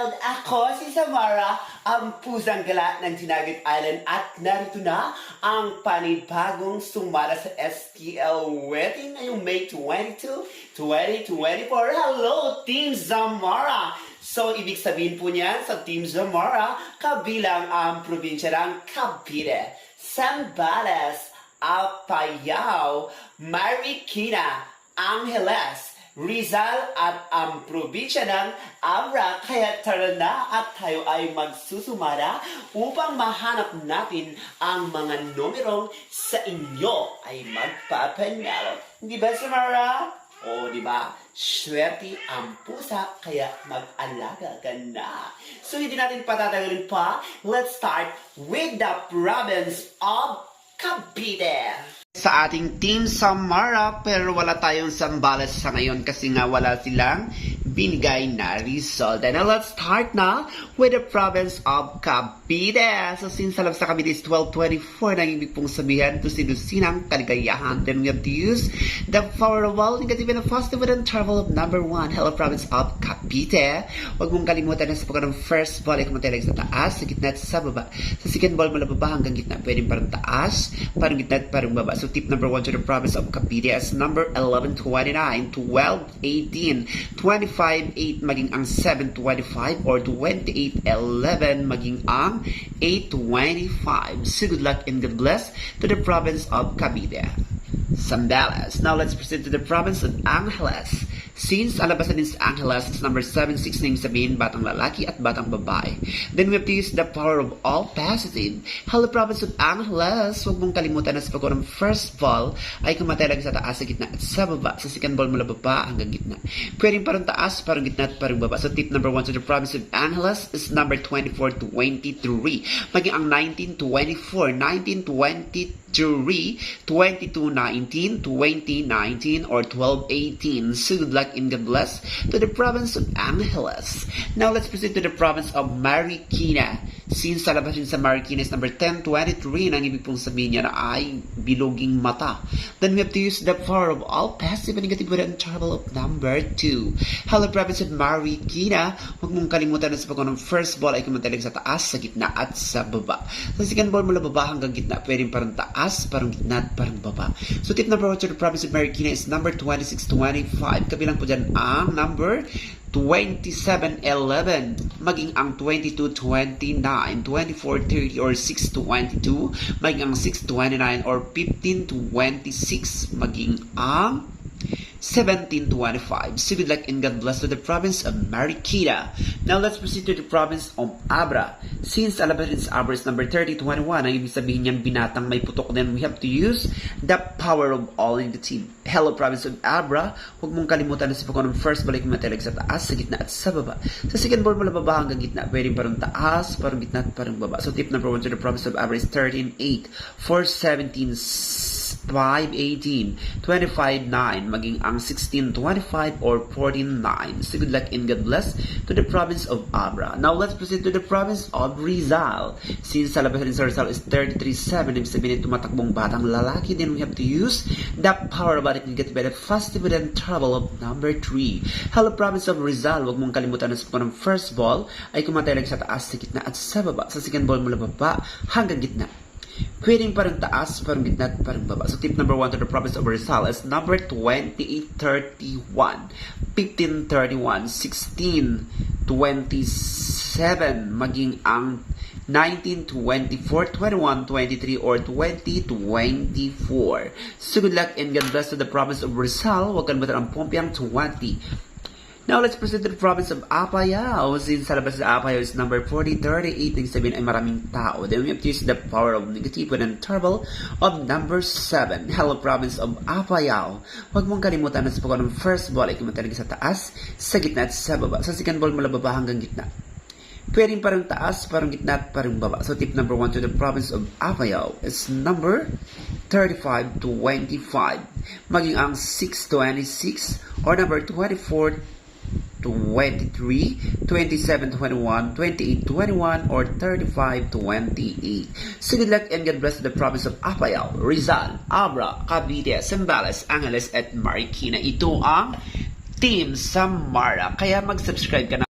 world! Ako si Samara, ang pusang gala ng Tinagat Island at narito na ang panibagong sumara sa STL wedding ngayong May 22, 2024. Hello, Team Zamora! So, ibig sabihin po niyan sa Team Zamora, kabilang ang probinsya ng Cavite, Zambales, Apayao, Marikina, Angeles, Rizal at ang probinsya ng Abra. Kaya tara na at tayo ay magsusumara upang mahanap natin ang mga numerong sa inyo ay magpapanalo. Di ba, Samara? O, di ba? Swerte ang pusa, kaya mag-alaga ka na. So, hindi natin patatagalin pa. Let's start with the province of Cavite. Sa ating Team Samara, pero wala tayong Zambales sa ngayon kasi nga wala silang binigay na result. And now let's start na with the province of Cavite. So since alam sa Cavite is 1224, nang ibig pong sabihan to sinusin ang kaligayahan. Then we have to use the favorable negative and positive with interval of number 1. Hello, province of Cavite. Huwag mong kalimutan na sa pagka ng first ball ay kumatalag sa taas, sa gitna at sa baba. Sa second ball mula baba hanggang gitna, pwedeng parang taas, parang gitna at parang baba. So tip number 1 to the province of Cavite is number 1129, 1218, 25-8 maging ang 725 or 28-11 maging ang 825. So good luck and God bless to the province of Cavite. Zambales. Now let's proceed to the province of Angeles. Since alabasan din sa Angeles, it's number 76 na yung sabihin, batang lalaki at batang babae. Then we have to use the power of all positive. Hello, province of Angeles. Huwag mong kalimutan na sa pagkaw ng first ball ay kumatalag sa taas, sa gitna at sa baba. Sa second ball mula baba hanggang gitna. Pwedeng parang taas, parang gitna at parang baba. So tip number 1 to the province of Angeles is number 2423. Maging ang 1924, 1923, 2219, 2019, or 1218. So good luck and God bless to the province of Angeles. Now let's proceed to the province of Marikina. Since salabasin sa Marikina is number 1023, nang ibig pong sabihin niya na ay biloging mata. Then we have to use the power of all passive and negative with an interval of number 2. Hello, province of Marikina. Huwag mong kalimutan na sa pagkaw ng first ball ay kumatalig sa taas, sa gitna at sa baba. Sa second ball mula baba hanggang gitna, pwedeng parang taas, parang gitna at parang baba. So tip number 1 to the province of Marikina is number 2625. Kabilang po dyan ang number 2711, maging ang 2229, 2430 or 622, maging ang 629 or 1526, maging ang 1725. So good luck and God bless to the province of Marikina. Now let's proceed to the province of Abra. Since alabasin sa Abra is number 3021, ang ibig sabihin niyang binatang may putok, then we have to use the power of all in the team. Hello, province of Abra. Huwag mong kalimutan na sa pagkaw ng first balik matalag sa taas, sa gitna at sa baba. Sa second ball mula baba hanggang gitna, pwedeng parang taas, parang gitna at parang baba. So tip number 1 to the province of Abra is 13-8, 4-17, 5-18, 25-9, maging ang 16-25 or 14-9. So good luck and God bless to the province of Abra. Now let's proceed to the province of Rizal. Since sa labasan sa Rizal is 33-7, ibig sabihin tumatakbong batang lalaki, then we have to use the power of it and get better faster with an interval of number 3. Hello, province of Rizal. Huwag mong kalimutan na sa ng first ball ay kumatalag sa taas, sa gitna at sa baba. Sa second ball mula baba hanggang gitna, pwedeng parang taas, parang gitna at parang baba. So tip number 1 to the province of Rizal is number 2831, 1531, 1627, maging ang 19, 24, 21, 23, or 2024. So good luck and God bless to the province of Rizal. Huwag kalimutan ang pompiang 20. Now, let's proceed to the province of Apayao. Since sa labas sa Apayao is number 4038, nang sabihin ay maraming tao. Then we have to use the power of negative with an interval of number 7. Hello, province of Apayao. Huwag mong kalimutan na sa pagkaw ng first ball ay kumatalig sa taas, sa gitna at sa baba. Sa second ball mula baba hanggang gitna, pwedeng parang taas, parang gitna at parang baba. So tip number 1 to the province of Apayao is number 3525, maging ang 626 or number 24 23, 27, 21, 28, 21, or 35, 28. So good luck and God bless the province of Apayao, Rizal, Abra, Cavite, Zambales, Angeles, at Marikina. Ito ang Team Samara. Kaya mag-subscribe ka na